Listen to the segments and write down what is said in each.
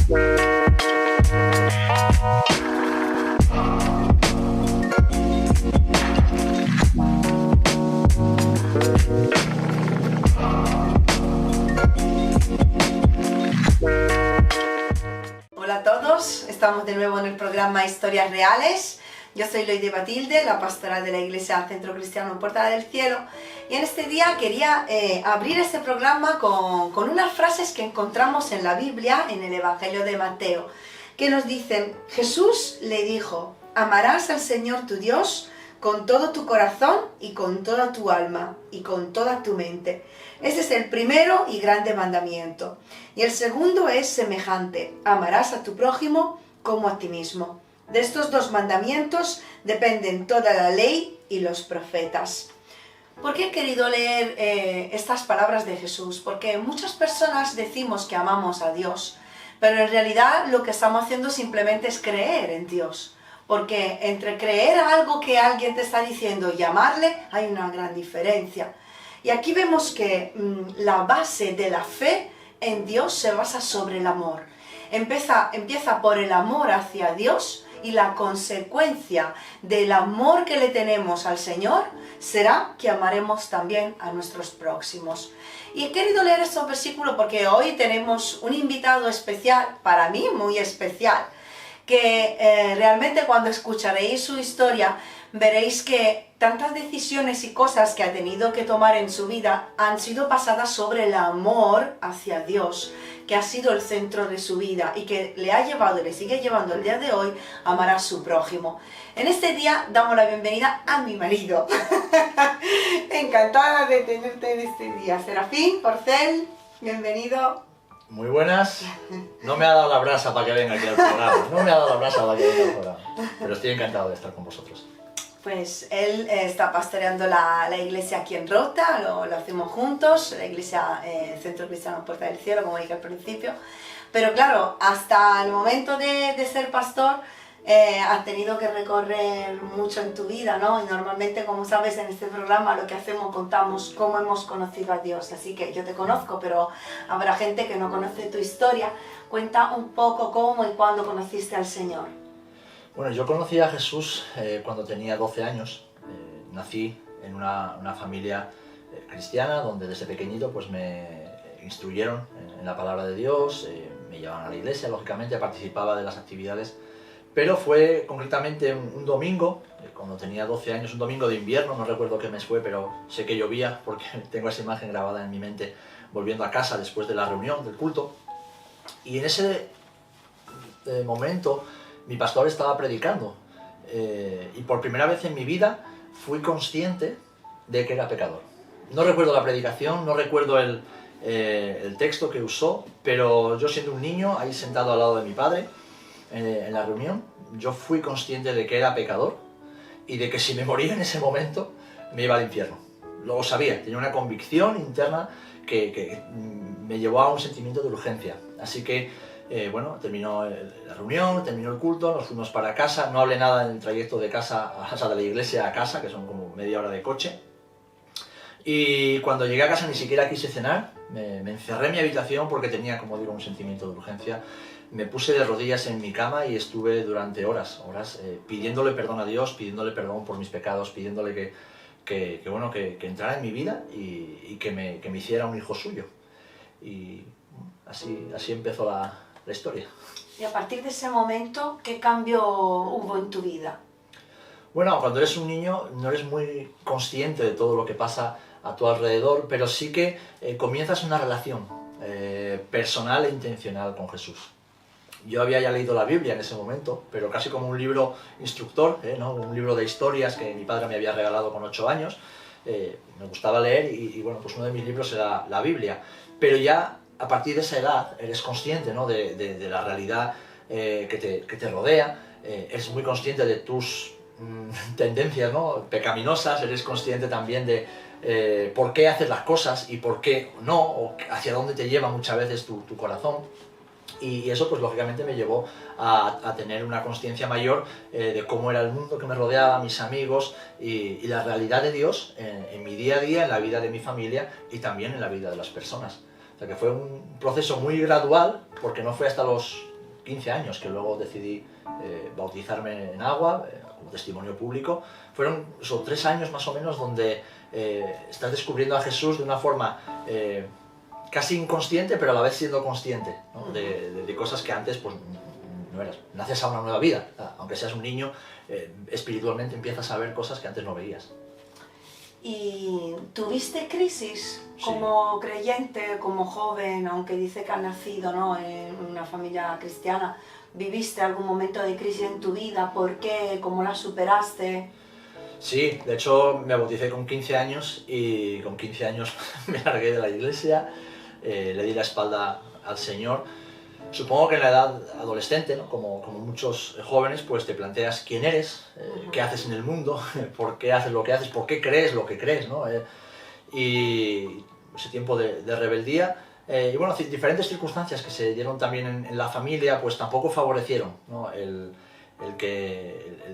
Hola a todos, estamos de nuevo en el programa Historias Reales. Yo soy Loide Batilde, la pastora de la Iglesia Centro Cristiano Puerta del Cielo, y en este día quería abrir este programa con unas frases que encontramos en la Biblia, en el Evangelio de Mateo, que nos dicen: Jesús le dijo, amarás al Señor tu Dios con todo tu corazón y con toda tu alma y con toda tu mente. Ese es el primero y grande mandamiento. Y el segundo es semejante: amarás a tu prójimo como a ti mismo. De estos dos mandamientos dependen toda la ley y los profetas. ¿Por qué he querido leer estas palabras de Jesús? Porque muchas personas decimos que amamos a Dios, pero en realidad lo que estamos haciendo simplemente es creer en Dios. Porque entre creer a algo que alguien te está diciendo y amarle hay una gran diferencia. Y aquí vemos que la base de la fe en Dios se basa sobre el amor. Empieza por el amor hacia Dios, y la consecuencia del amor que le tenemos al Señor será que amaremos también a nuestros próximos. Y he querido leer estos versículos porque hoy tenemos un invitado especial, para mí muy especial, que realmente cuando escucharéis su historia veréis que tantas decisiones y cosas que ha tenido que tomar en su vida han sido basadas sobre el amor hacia Dios, que ha sido el centro de su vida y que le ha llevado y le sigue llevando el día de hoy a amar a su prójimo. En este día damos la bienvenida a mi marido. Encantada de tenerte en este día. Serafín Porcel, bienvenido. Muy buenas. No me ha dado la brasa para que venga aquí al programa. No me ha dado la brasa para que venga al programa. Pero estoy encantado de estar con vosotros. Pues él está pastoreando la iglesia aquí en Rota, lo hacemos juntos, la iglesia Centro Cristiano Puerta del Cielo, como dije al principio. Pero claro, hasta el momento de ser pastor, has tenido que recorrer mucho en tu vida, ¿no? Y normalmente, como sabes, en este programa lo que hacemos, contamos cómo hemos conocido a Dios. Así que yo te conozco, pero habrá gente que no conoce tu historia. Cuenta un poco cómo y cuándo conociste al Señor. Bueno, yo conocí a Jesús cuando tenía 12 años. Nací en una familia cristiana donde desde pequeñito pues, me instruyeron en la palabra de Dios, me llevaban a la iglesia, lógicamente participaba de las actividades, pero fue concretamente un domingo, cuando tenía 12 años, un domingo de invierno, no recuerdo qué mes fue, pero sé que llovía porque tengo esa imagen grabada en mi mente volviendo a casa después de la reunión, del culto, y en ese momento mi pastor estaba predicando y por primera vez en mi vida fui consciente de que era pecador. No recuerdo la predicación, no recuerdo el texto que usó, pero yo siendo un niño, ahí sentado al lado de mi padre, en la reunión, yo fui consciente de que era pecador y de que si me moría en ese momento me iba al infierno. Lo sabía, tenía una convicción interna que me llevó a un sentimiento de urgencia. Así que bueno, terminó la reunión, terminó el culto, nos fuimos para casa, no hablé nada en el trayecto de casa, o sea, de la iglesia a casa, que son como media hora de coche. Y cuando llegué a casa ni siquiera quise cenar, me encerré en mi habitación porque tenía, como digo, un sentimiento de urgencia. Me puse de rodillas en mi cama y estuve durante horas pidiéndole perdón a Dios, pidiéndole perdón por mis pecados, pidiéndole que entrara en mi vida y que me hiciera un hijo suyo. Y así empezó la historia. Y a partir de ese momento, ¿qué cambio hubo en tu vida? Bueno, cuando eres un niño no eres muy consciente de todo lo que pasa a tu alrededor, pero sí que comienzas una relación personal e intencional con Jesús. Yo había ya leído la Biblia en ese momento, pero casi como un libro instructor, ¿no? Un libro de historias que mi padre me había regalado con 8 años. Me gustaba leer y bueno, pues uno de mis libros era la Biblia. Pero ya a partir de esa edad eres consciente, ¿no? de la realidad que te rodea, eres muy consciente de tus tendencias, ¿no? Pecaminosas, eres consciente también de por qué haces las cosas y por qué no, o hacia dónde te lleva muchas veces tu corazón. Y eso pues lógicamente me llevó a tener una consciencia mayor de cómo era el mundo que me rodeaba, mis amigos y la realidad de Dios en mi día a día, en la vida de mi familia y también en la vida de las personas. O sea que fue un proceso muy gradual, porque no fue hasta los 15 años que luego decidí bautizarme en agua, como testimonio público, fueron esos 3 años más o menos donde estás descubriendo a Jesús de una forma casi inconsciente, pero a la vez siendo consciente, ¿no? de cosas que antes pues, no eras. Naces a una nueva vida, aunque seas un niño, espiritualmente empiezas a ver cosas que antes no veías. ¿Y tuviste crisis como creyente, como joven, aunque dice que has nacido, ¿no?, en una familia cristiana? ¿Viviste algún momento de crisis en tu vida? ¿Por qué? ¿Cómo la superaste? Sí, de hecho me bauticé con 15 años y con 15 años me largué de la iglesia, le di la espalda al Señor. Supongo que en la edad adolescente, ¿no?, como muchos jóvenes, pues te planteas quién eres, qué haces en el mundo, por qué haces lo que haces, por qué crees lo que crees, ¿no? Y ese tiempo de rebeldía, y bueno, diferentes circunstancias que se dieron también en la familia, pues tampoco favorecieron, ¿no?, el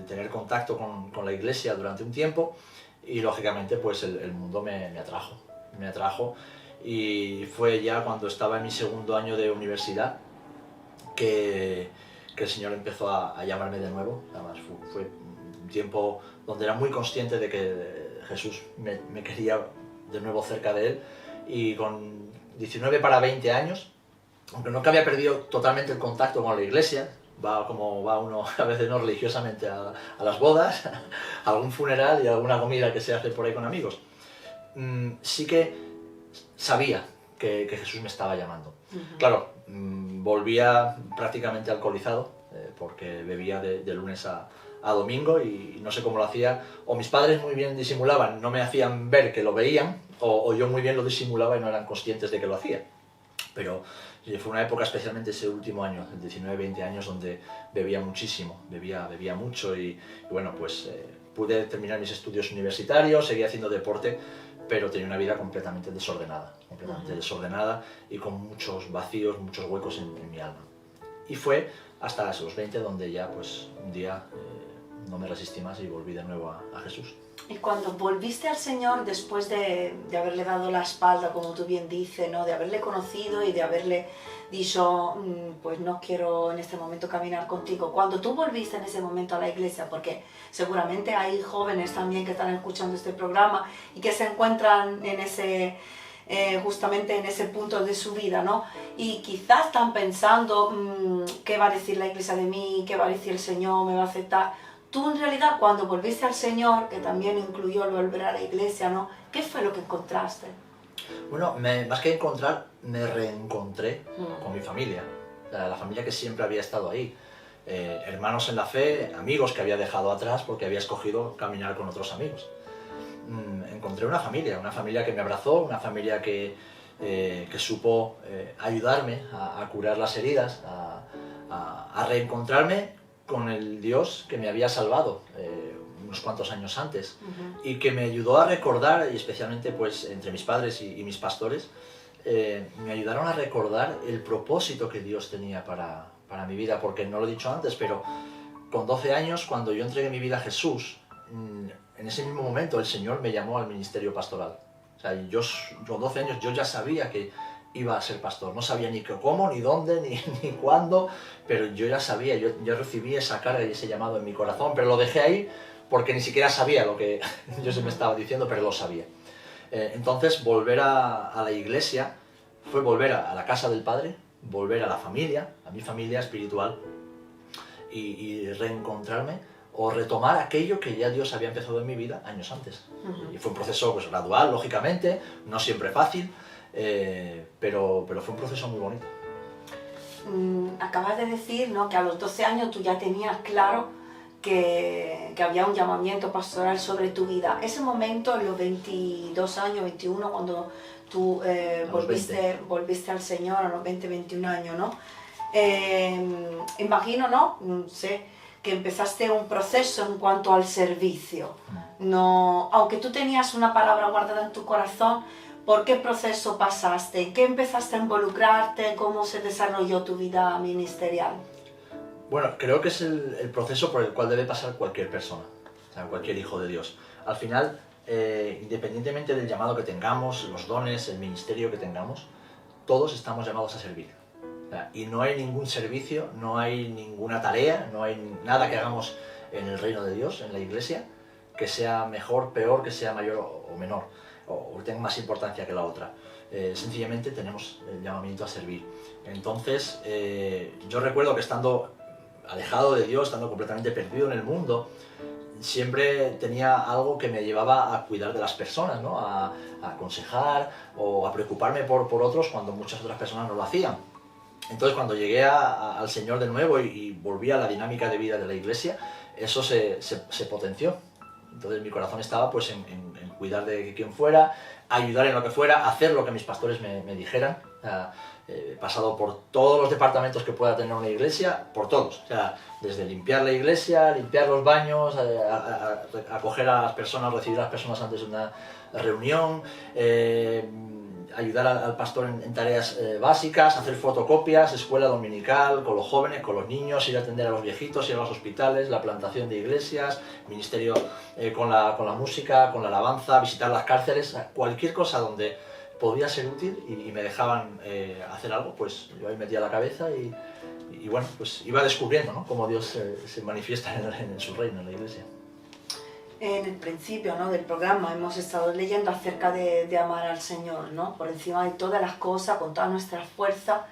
tener contacto con la iglesia durante un tiempo, y lógicamente pues el mundo me atrajo, y fue ya cuando estaba en mi segundo año de universidad que el Señor empezó a llamarme de nuevo. Además fue un tiempo donde era muy consciente de que Jesús me quería de nuevo cerca de Él, y con 19 para 20 años, aunque nunca había perdido totalmente el contacto con la iglesia, como va uno a veces no religiosamente a las bodas, a algún funeral y a alguna comida que se hace por ahí con amigos, sí que sabía que Jesús me estaba llamando. Claro, volvía prácticamente alcoholizado, porque bebía de lunes a domingo, y no sé cómo lo hacía. O mis padres muy bien disimulaban, no me hacían ver que lo veían, o yo muy bien lo disimulaba y no eran conscientes de que lo hacía. Pero fue una época, especialmente ese último año, el 19-20 años, donde bebía muchísimo, bebía mucho, y bueno, pues pude terminar mis estudios universitarios, seguía haciendo deporte, pero tenía una vida completamente desordenada y con muchos vacíos, muchos huecos en mi alma. Y fue hasta los 20 donde ya pues un día no me resistí más y volví de nuevo a Jesús. Y cuando volviste al Señor, después de haberle dado la espalda, como tú bien dices, ¿no?, de haberle conocido y de haberle dicho, pues no quiero en este momento caminar contigo, cuando tú volviste en ese momento a la iglesia, porque seguramente hay jóvenes también que están escuchando este programa y que se encuentran en ese, justamente en ese punto de su vida, ¿no? Y quizás están pensando, ¿qué va a decir la iglesia de mí? ¿Qué va a decir el Señor? ¿Me va a aceptar? Tú en realidad cuando volviste al Señor, que también incluyó el volver a la iglesia, ¿no?, ¿qué fue lo que encontraste? Bueno, más que encontrar, me reencontré con mi familia, la familia que siempre había estado ahí. Hermanos en la fe, amigos que había dejado atrás porque había escogido caminar con otros amigos. Encontré una familia que me abrazó, una familia que supo ayudarme a curar las heridas, a reencontrarme con el Dios que me había salvado unos cuantos años antes, y que me ayudó a recordar, y especialmente pues entre mis padres y mis pastores, me ayudaron a recordar el propósito que Dios tenía para mi vida, porque no lo he dicho antes, pero con 12 años, cuando yo entregué mi vida a Jesús, en ese mismo momento el Señor me llamó al ministerio pastoral. O sea, yo con 12 años yo ya sabía que iba a ser pastor, no sabía ni cómo, ni dónde, ni cuándo, pero yo ya sabía, yo recibí esa carga y ese llamado en mi corazón, pero lo dejé ahí porque ni siquiera sabía lo que Dios me estaba diciendo, pero lo sabía. Entonces volver a la iglesia fue volver a la casa del Padre, volver a la familia, a mi familia espiritual, y reencontrarme o retomar aquello que ya Dios había empezado en mi vida años antes. Y fue un proceso pues, gradual, lógicamente, no siempre fácil, pero fue un proceso muy bonito. Acabas de decir, ¿no?, que a los 12 años tú ya tenías claro que había un llamamiento pastoral sobre tu vida. Ese momento, en los 22 años, 21, cuando tú volviste al Señor, a los 20, 21 años, ¿no? Imagino, ¿no? Sé que empezaste un proceso en cuanto al servicio. No, aunque tú tenías una palabra guardada en tu corazón, ¿por qué proceso pasaste? ¿En qué empezaste a involucrarte? ¿Cómo se desarrolló tu vida ministerial? Bueno, creo que es el proceso por el cual debe pasar cualquier persona, o sea, cualquier hijo de Dios. Al final, independientemente del llamado que tengamos, los dones, el ministerio que tengamos, todos estamos llamados a servir. Y no hay ningún servicio, no hay ninguna tarea, no hay nada que hagamos en el reino de Dios, en la iglesia, que sea mejor, peor, que sea mayor o menor, o tenga más importancia que la otra. Sencillamente tenemos el llamamiento a servir. Entonces, yo recuerdo que estando alejado de Dios, estando completamente perdido en el mundo, siempre tenía algo que me llevaba a cuidar de las personas, ¿no? A aconsejar o a preocuparme por otros cuando muchas otras personas no lo hacían. Entonces, cuando llegué al Señor de nuevo y volví a la dinámica de vida de la iglesia, eso se potenció. Entonces mi corazón estaba pues en cuidar de quien fuera, ayudar en lo que fuera, hacer lo que mis pastores me dijeran. He pasado por todos los departamentos que pueda tener una iglesia, por todos. O sea, desde limpiar la iglesia, limpiar los baños, acoger a las personas, recibir a las personas antes de una reunión, ayudar al pastor en tareas básicas, hacer fotocopias, escuela dominical, con los jóvenes, con los niños, ir a atender a los viejitos, ir a los hospitales, la plantación de iglesias, ministerio con la música, con la alabanza, visitar las cárceles, cualquier cosa donde podía ser útil y me dejaban hacer algo, pues yo ahí metía la cabeza y bueno, pues iba descubriendo, ¿no?, cómo Dios se manifiesta en su reino, en la iglesia. En el principio, ¿no?, del programa hemos estado leyendo acerca de amar al Señor, ¿no?, por encima de todas las cosas, con toda nuestra fuerza.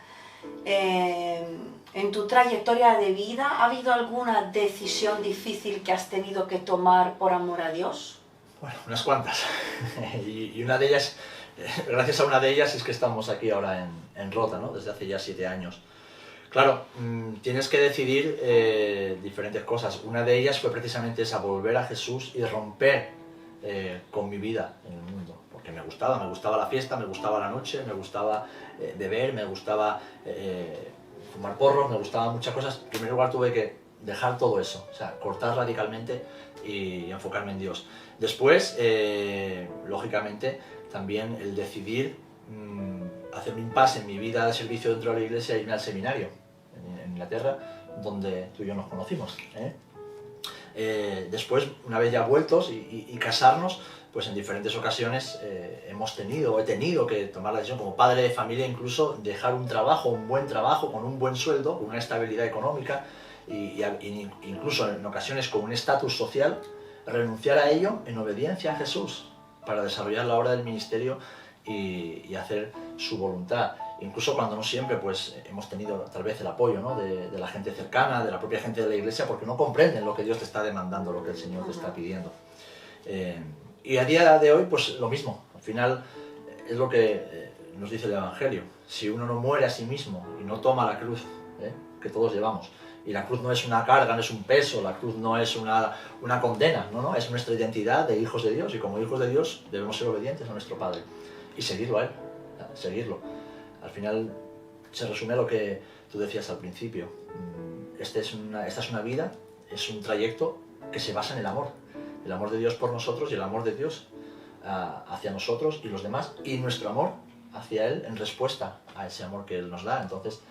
En tu trayectoria de vida, ¿ha habido alguna decisión difícil que has tenido que tomar por amor a Dios? Bueno, unas cuantas. y una de ellas, gracias a una de ellas es que estamos aquí ahora en Rota, ¿no?, desde hace ya 7 años. Claro, tienes que decidir diferentes cosas. Una de ellas fue precisamente esa, volver a Jesús y romper con mi vida en el mundo. Porque me gustaba la fiesta, me gustaba la noche, me gustaba beber, me gustaba fumar porros, me gustaban muchas cosas. En primer lugar tuve que dejar todo eso, o sea, cortar radicalmente y enfocarme en Dios. Después, lógicamente, también el decidir hacer un impasse en mi vida de servicio dentro de la iglesia e irme al seminario en Inglaterra, donde tú y yo nos conocimos. Después, una vez ya vueltos y casarnos, pues en diferentes ocasiones he tenido que tomar la decisión como padre de familia, incluso dejar un trabajo, un buen trabajo, con un buen sueldo, con una estabilidad económica, y incluso en ocasiones con un estatus social, renunciar a ello en obediencia a Jesús para desarrollar la obra del ministerio y hacer su voluntad. Incluso cuando no siempre pues hemos tenido tal vez el apoyo, ¿no?, de la gente cercana, de la propia gente de la iglesia, porque no comprenden lo que Dios te está demandando, lo que el Señor te está pidiendo. Y a día de hoy pues lo mismo. Al final es lo que nos dice el Evangelio. Si uno no muere a sí mismo y no toma la cruz que todos llevamos, y la cruz no es una carga, no es un peso, la cruz no es una condena, no, es nuestra identidad de hijos de Dios, y como hijos de Dios debemos ser obedientes a nuestro Padre y seguirlo a Él, seguirlo. Al final se resume a lo que tú decías al principio. Esta es una vida, es un trayecto que se basa en el amor de Dios por nosotros y el amor de Dios hacia nosotros y los demás, y nuestro amor hacia Él en respuesta a ese amor que Él nos da. Entonces,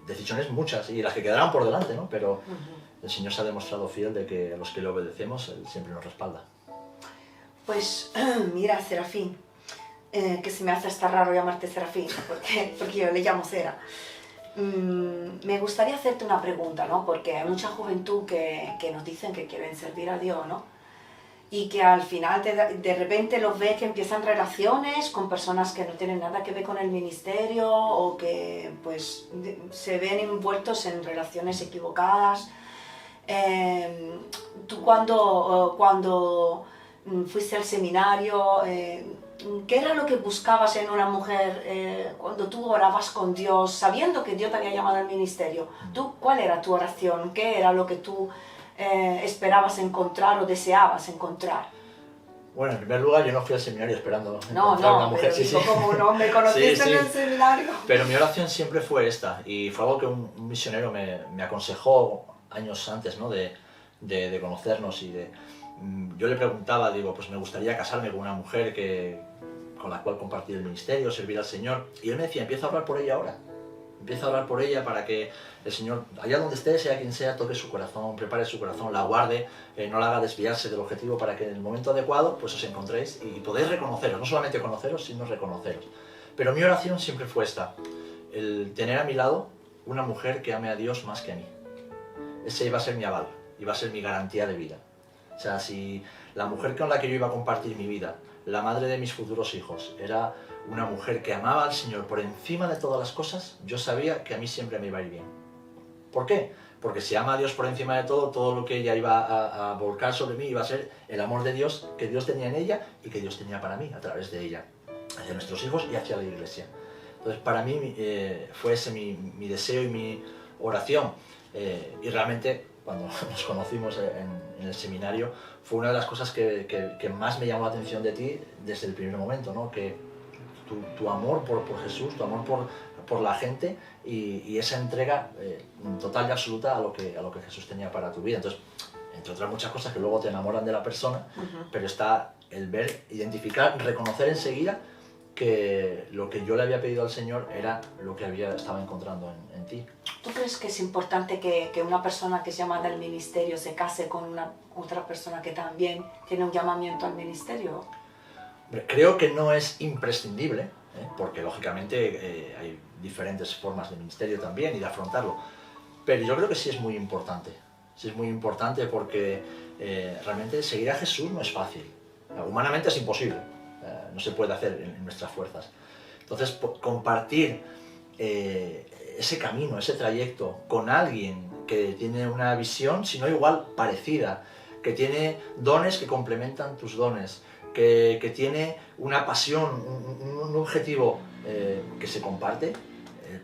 decisiones muchas y las que quedarán por delante, ¿no? Pero el Señor se ha demostrado fiel de que a los que le obedecemos Él siempre nos respalda. Pues mira, Serafín, que se me hace hasta raro llamarte Serafín, porque yo le llamo Sera. Me gustaría hacerte una pregunta, ¿no? Porque hay mucha juventud que nos dicen que quieren servir a Dios, ¿no? Y que al final de repente los ves que empiezan relaciones con personas que no tienen nada que ver con el ministerio, o que pues se ven envueltos en relaciones equivocadas. Tú cuando fuiste al seminario, ¿qué era lo que buscabas en una mujer cuando tú orabas con Dios, sabiendo que Dios te había llamado al ministerio? ¿Cuál era tu oración? ¿Qué era lo que tú esperabas encontrar o deseabas encontrar? Bueno, en primer lugar, yo no fui al seminario esperando encontrar una mujer. Pero como no me conociste en el seminario. Pero mi oración siempre fue esta, y fue algo que un misionero me aconsejó años antes, ¿no?, de conocernos, y yo le preguntaba, digo, pues me gustaría casarme con una mujer con la cual compartir el ministerio, servir al Señor, y él me decía, empieza a orar por ella ahora. Empieza a orar por ella para que el Señor, allá donde esté, sea quien sea, toque su corazón, prepare su corazón, la guarde, no la haga desviarse del objetivo, para que en el momento adecuado pues os encontréis y podéis reconoceros, no solamente conoceros, sino reconoceros. Pero mi oración siempre fue esta. el tener a mi lado una mujer que ame a Dios más que a mí. Ese iba a ser mi aval, iba a ser mi garantía de vida. O sea, si la mujer con la que yo iba a compartir mi vida, la madre de mis futuros hijos, era una mujer que amaba al Señor por encima de todas las cosas, yo sabía que a mí siempre me iba a ir bien. ¿Por qué? Porque si ama a Dios por encima de todo, todo lo que ella iba a volcar sobre mí iba a ser el amor de Dios que Dios tenía en ella y que Dios tenía para mí a través de ella, hacia nuestros hijos y hacia la iglesia. Entonces, para mí fue ese mi deseo y mi oración. Y realmente, cuando nos conocimos en el seminario, fue una de las cosas que más me llamó la atención de ti desde el primer momento, ¿no? Que tu amor por Jesús, tu amor por la gente y esa entrega total y absoluta a lo que Jesús tenía para tu vida. Entonces, entre otras muchas cosas que luego te enamoran de la persona, pero está el ver, identificar, reconocer enseguida que lo que yo le había pedido al Señor era lo que estaba encontrando en ti. ¿Tú crees que es importante que una persona que es llamada al ministerio se case con otra persona que también tiene un llamamiento al ministerio? Creo que no es imprescindible, porque lógicamente hay diferentes formas de ministerio también y de afrontarlo, pero yo creo que sí es muy importante. Sí es muy importante porque realmente seguir a Jesús no es fácil. Humanamente es imposible, no se puede hacer en nuestras fuerzas. Entonces, compartir ese camino, ese trayecto con alguien que tiene una visión, si no igual, parecida, que tiene dones que complementan tus dones, que tiene una pasión, un objetivo que se comparte,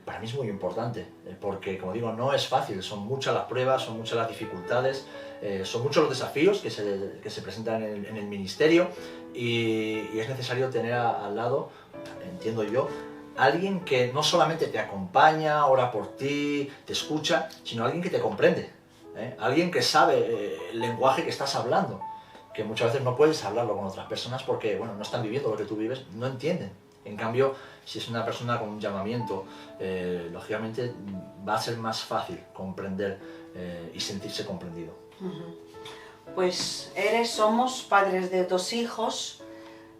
para mí es muy importante, porque, como digo, no es fácil, son muchas las pruebas, son muchas las dificultades, son muchos los desafíos que se presentan en el ministerio y es necesario tener al lado, entiendo yo, alguien que no solamente te acompaña, ora por ti, te escucha, sino alguien que te comprende, alguien que sabe el lenguaje que estás hablando, que muchas veces no puedes hablarlo con otras personas porque, bueno, no están viviendo lo que tú vives, no entienden. En cambio, si es una persona con un llamamiento, lógicamente va a ser más fácil comprender y sentirse comprendido. Pues somos padres de 2 hijos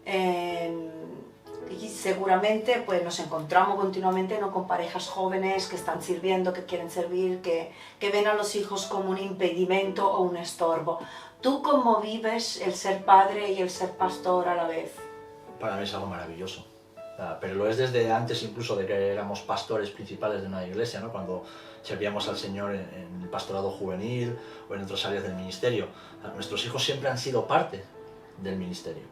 y seguramente pues, nos encontramos continuamente, ¿no?, con parejas jóvenes que están sirviendo, que quieren servir, que ven a los hijos como un impedimento o un estorbo. ¿Tú cómo vives el ser padre y el ser pastor a la vez? Para mí es algo maravilloso. Pero lo es desde antes incluso de que éramos pastores principales de una iglesia, ¿no? Cuando servíamos al Señor en el pastorado juvenil o en otras áreas del ministerio. Nuestros hijos siempre han sido parte del ministerio.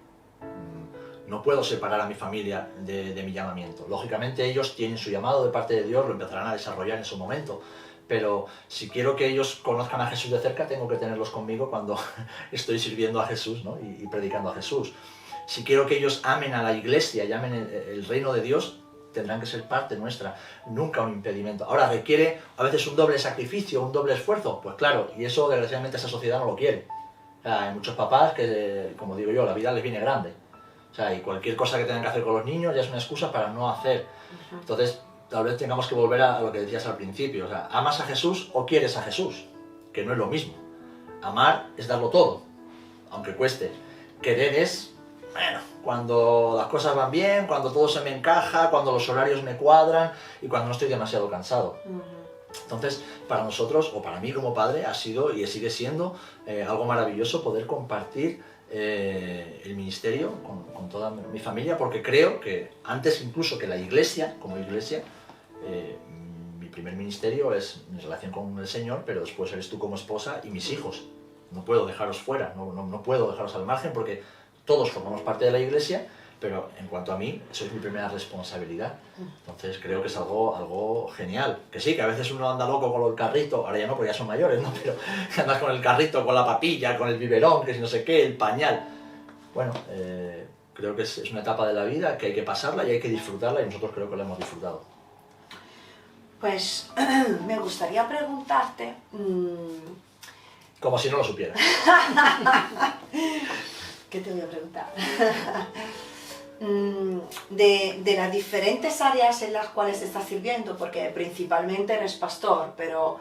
No puedo separar a mi familia de mi llamamiento. Lógicamente ellos tienen su llamado de parte de Dios, lo empezarán a desarrollar en su momento, pero si quiero que ellos conozcan a Jesús de cerca, tengo que tenerlos conmigo cuando estoy sirviendo a Jesús, ¿no? y predicando a Jesús. Si quiero que ellos amen a la iglesia y amen el reino de Dios, tendrán que ser parte nuestra, nunca un impedimento. Ahora, requiere a veces un doble sacrificio, un doble esfuerzo, pues claro, y eso desgraciadamente esa sociedad no lo quiere. O sea, hay muchos papás que, como digo yo, la vida les viene grande. O sea, y cualquier cosa que tengan que hacer con los niños ya es una excusa para no hacer. Entonces, tal vez tengamos que volver a lo que decías al principio. O sea, ¿amas a Jesús o quieres a Jesús? Que no es lo mismo. Amar es darlo todo, aunque cueste. Querer es, bueno, cuando las cosas van bien, cuando todo se me encaja, cuando los horarios me cuadran y cuando no estoy demasiado cansado. Entonces, para nosotros, o para mí como padre, ha sido y sigue siendo algo maravilloso poder compartir el ministerio con toda mi familia, porque creo que antes incluso que la iglesia, como iglesia, mi primer ministerio es mi relación con el Señor, pero después eres tú como esposa y mis hijos. No puedo dejaros fuera, no puedo dejaros al margen porque todos formamos parte de la iglesia, pero en cuanto a mí, eso es mi primera responsabilidad. Entonces creo que es algo genial. Que sí, que a veces uno anda loco con el carrito, ahora ya no, porque ya son mayores, ¿no? Pero andas con el carrito, con la papilla, con el biberón, que si no sé qué, el pañal. Bueno, creo que es una etapa de la vida que hay que pasarla y hay que disfrutarla y nosotros creo que la hemos disfrutado. Pues me gustaría preguntarte... Como si no lo supiera. ¿Qué te voy a preguntar? De las diferentes áreas en las cuales estás sirviendo, porque principalmente eres pastor, pero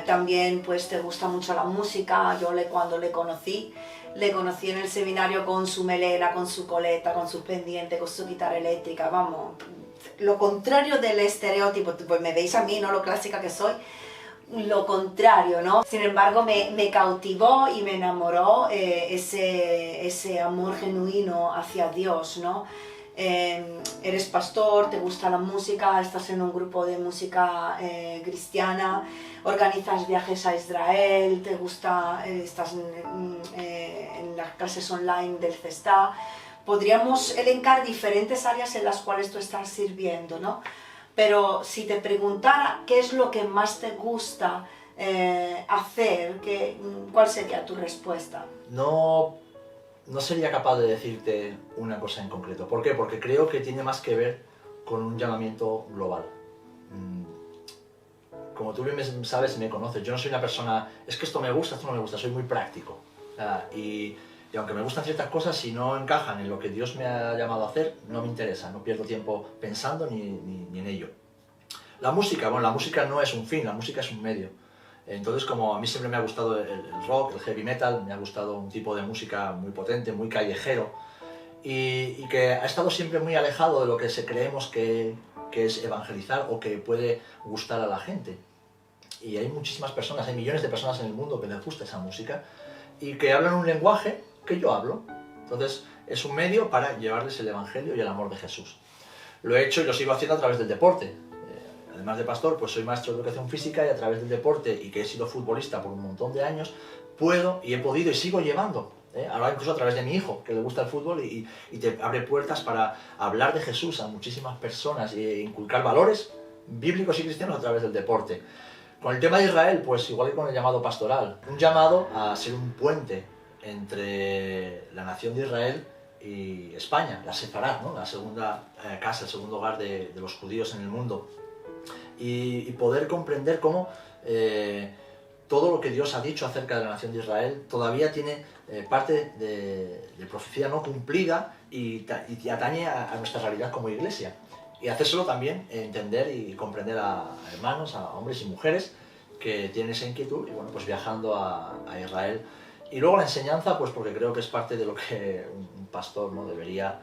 también pues te gusta mucho la música. Yo cuando le conocí en el seminario con su melena, con su coleta, con sus pendientes, con su guitarra eléctrica, vamos, lo contrario del estereotipo, pues me veis a mí, ¿no? Lo clásica que soy, lo contrario, ¿no? Sin embargo, me cautivó y me enamoró ese amor genuino hacia Dios, ¿no? Eres pastor, te gusta la música, estás en un grupo de música cristiana, organizas viajes a Israel, te gusta, estás en las clases online del CESTA. Podríamos elencar diferentes áreas en las cuales tú estás sirviendo, ¿no? Pero si te preguntara qué es lo que más te gusta hacer, ¿cuál sería tu respuesta? No sería capaz de decirte una cosa en concreto. ¿Por qué? Porque creo que tiene más que ver con un llamamiento global. Como tú bien sabes y me conoces, yo no soy una persona, es que esto me gusta, esto no me gusta, soy muy práctico. Y aunque me gustan ciertas cosas, si no encajan en lo que Dios me ha llamado a hacer, no me interesa, no pierdo tiempo pensando ni en ello. La música, bueno, la música no es un fin, la música es un medio. Entonces, como a mí siempre me ha gustado el rock, el heavy metal, me ha gustado un tipo de música muy potente, muy callejero, y que ha estado siempre muy alejado de lo que creemos que es evangelizar o que puede gustar a la gente. Y hay muchísimas personas, hay millones de personas en el mundo que les gusta esa música y que hablan un lenguaje que yo hablo. Entonces, es un medio para llevarles el evangelio y el amor de Jesús. Lo he hecho y lo sigo haciendo a través del deporte. Además de pastor, pues soy maestro de educación física y a través del deporte, y que he sido futbolista por un montón de años, puedo y he podido y sigo llevando, ahora incluso a través de mi hijo, que le gusta el fútbol y te abre puertas para hablar de Jesús a muchísimas personas e inculcar valores bíblicos y cristianos a través del deporte. Con el tema de Israel, pues igual que con el llamado pastoral, un llamado a ser un puente entre la nación de Israel y España, la Sefarad, ¿no? La segunda casa, el segundo hogar de los judíos en el mundo. Y poder comprender cómo todo lo que Dios ha dicho acerca de la nación de Israel todavía tiene parte de profecía no cumplida y atañe a nuestra realidad como iglesia. Y hacérselo también entender y comprender a hermanos, a hombres y mujeres que tienen esa inquietud y bueno, pues viajando a Israel. Y luego la enseñanza, pues porque creo que es parte de lo que un pastor, ¿no?, debería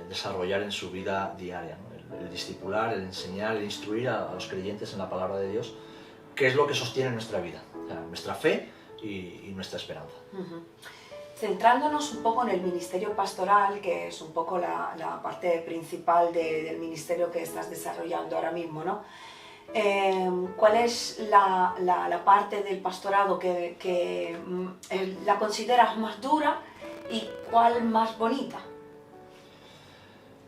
desarrollar en su vida diaria, ¿no? El discipular, el enseñar, el instruir a los creyentes en la palabra de Dios, que es lo que sostiene nuestra vida, o sea, nuestra fe y nuestra esperanza. Centrándonos un poco en el ministerio pastoral, que es un poco la parte principal del ministerio que estás desarrollando ahora mismo, ¿no? ¿Cuál es la parte del pastorado que la consideras más dura y cuál más bonita?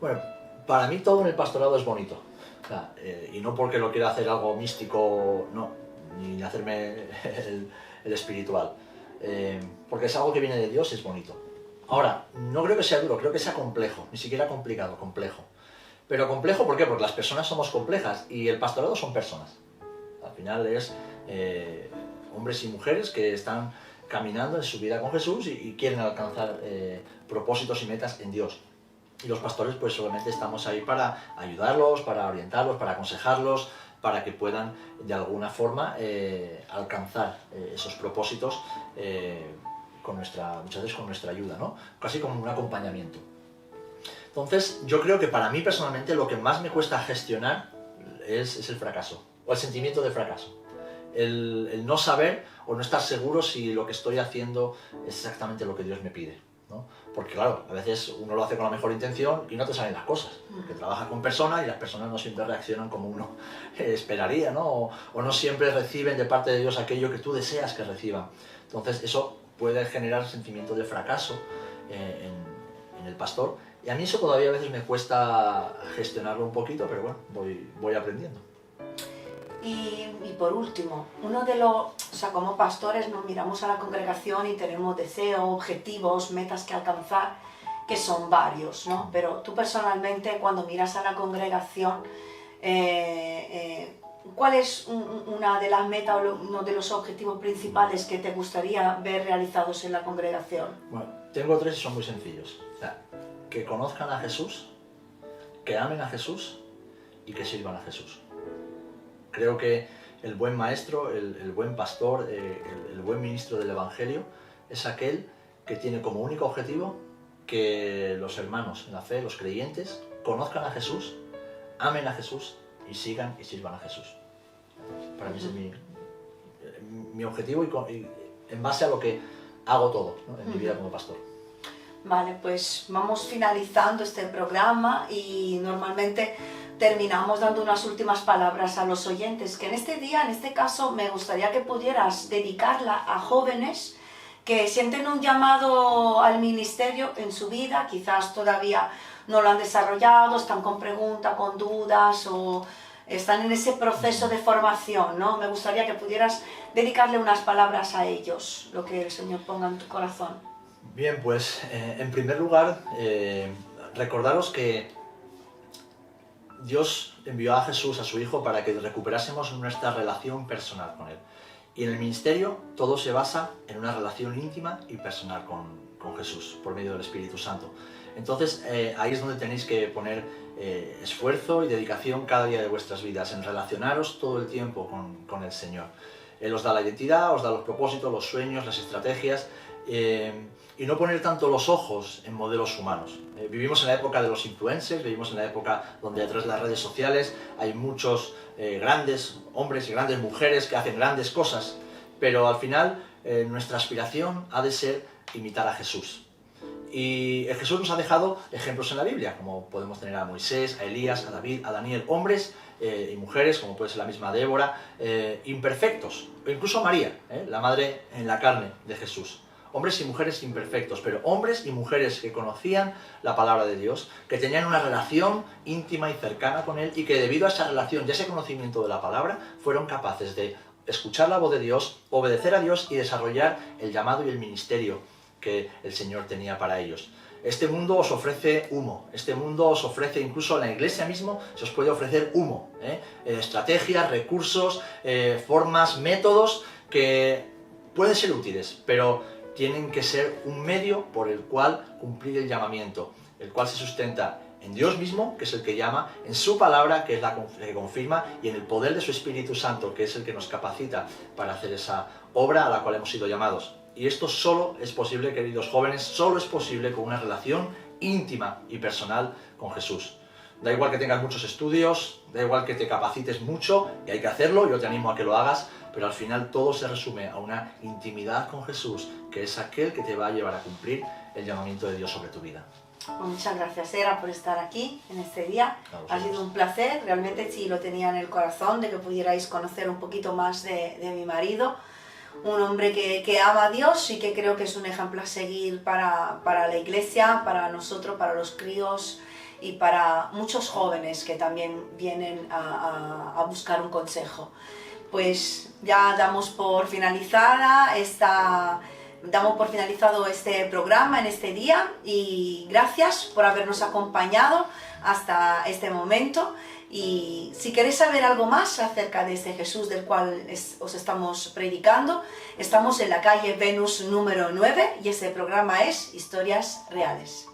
Bueno, para mí todo en el pastorado es bonito, o sea, y no porque lo quiera hacer algo místico, no, ni hacerme el espiritual, porque es algo que viene de Dios, es bonito. Ahora, no creo que sea duro, creo que sea complejo, ni siquiera complicado, complejo. Pero complejo, ¿por qué? Porque las personas somos complejas y el pastorado son personas. Al final es hombres y mujeres que están caminando en su vida con Jesús y quieren alcanzar propósitos y metas en Dios. Y los pastores pues solamente estamos ahí para ayudarlos, para orientarlos, para aconsejarlos, para que puedan de alguna forma alcanzar esos propósitos muchas veces con nuestra ayuda, ¿no? Casi como un acompañamiento. Entonces, yo creo que para mí personalmente lo que más me cuesta gestionar es el fracaso, o el sentimiento de fracaso. El no saber o no estar seguro si lo que estoy haciendo es exactamente lo que Dios me pide, ¿no? Porque claro, a veces uno lo hace con la mejor intención y no te salen las cosas. Porque trabaja con personas y las personas no siempre reaccionan como uno esperaría, ¿no? O no siempre reciben de parte de Dios aquello que tú deseas que reciban. Entonces, eso puede generar sentimiento de fracaso en el pastor. Y a mí eso todavía a veces me cuesta gestionarlo un poquito, pero bueno, voy aprendiendo. Y por último, como pastores nos miramos a la congregación y tenemos deseos, objetivos, metas que alcanzar, que son varios, ¿no? Pero tú personalmente, cuando miras a la congregación, ¿cuál es una de las metas o uno de los objetivos principales que te gustaría ver realizados en la congregación? Bueno, tengo 3 y son muy sencillos. O sea, que conozcan a Jesús, que amen a Jesús y que sirvan a Jesús. Creo que el buen maestro, el buen pastor, el buen ministro del Evangelio es aquel que tiene como único objetivo que los hermanos en la fe, los creyentes, conozcan a Jesús, amen a Jesús y sigan y sirvan a Jesús. Para mí ese es mi objetivo y en base a lo que hago todo, ¿no? En mi vida como pastor. Vale, pues vamos finalizando este programa y normalmente terminamos dando unas últimas palabras a los oyentes, que en este día, en este caso, me gustaría que pudieras dedicarla a jóvenes que sienten un llamado al ministerio en su vida, quizás todavía no lo han desarrollado, están con preguntas, con dudas o están en ese proceso de formación, ¿no? Me gustaría que pudieras dedicarle unas palabras a ellos, lo que el Señor ponga en tu corazón. Bien, pues en primer lugar, recordaros que Dios envió a Jesús, a su Hijo, para que recuperásemos nuestra relación personal con Él. Y en el ministerio todo se basa en una relación íntima y personal con Jesús, por medio del Espíritu Santo. Entonces ahí es donde tenéis que poner esfuerzo y dedicación cada día de vuestras vidas, en relacionaros todo el tiempo con el Señor. Él os da la identidad, os da los propósitos, los sueños, las estrategias, y no poner tanto los ojos en modelos humanos. Vivimos en la época de los influencers, vivimos en la época donde detrás de las redes sociales hay muchos grandes hombres y grandes mujeres que hacen grandes cosas, pero al final nuestra aspiración ha de ser imitar a Jesús. Y Jesús nos ha dejado ejemplos en la Biblia, como podemos tener a Moisés, a Elías, a David, a Daniel, hombres y mujeres, como puede ser la misma Débora, imperfectos, o incluso María, la madre en la carne de Jesús. Hombres y mujeres imperfectos, pero hombres y mujeres que conocían la palabra de Dios, que tenían una relación íntima y cercana con Él y que debido a esa relación y a ese conocimiento de la palabra fueron capaces de escuchar la voz de Dios, obedecer a Dios y desarrollar el llamado y el ministerio que el Señor tenía para ellos. Este mundo os ofrece humo, este mundo os ofrece, incluso en la iglesia mismo, se os puede ofrecer humo, estrategias, recursos, formas, métodos que pueden ser útiles, pero tienen que ser un medio por el cual cumplir el llamamiento, el cual se sustenta en Dios mismo, que es el que llama, en su palabra, que es la que confirma, y en el poder de su Espíritu Santo, que es el que nos capacita para hacer esa obra a la cual hemos sido llamados. Y esto solo es posible, queridos jóvenes, solo es posible con una relación íntima y personal con Jesús. Da igual que tengas muchos estudios, da igual que te capacites mucho, y hay que hacerlo, yo te animo a que lo hagas, pero al final todo se resume a una intimidad con Jesús, que es aquel que te va a llevar a cumplir el llamamiento de Dios sobre tu vida. Muchas gracias, Era, por estar aquí en este día. Ha sido un placer, realmente sí lo tenía en el corazón, de que pudierais conocer un poquito más de mi marido. Un hombre que ama a Dios y que creo que es un ejemplo a seguir para la iglesia, para nosotros, para los críos y para muchos jóvenes que también vienen a buscar un consejo. Pues ya damos por finalizado este programa en este día y gracias por habernos acompañado hasta este momento. Y si queréis saber algo más acerca de este Jesús del cual os estamos predicando, estamos en la calle Venus número 9 y este programa es Historias Reales.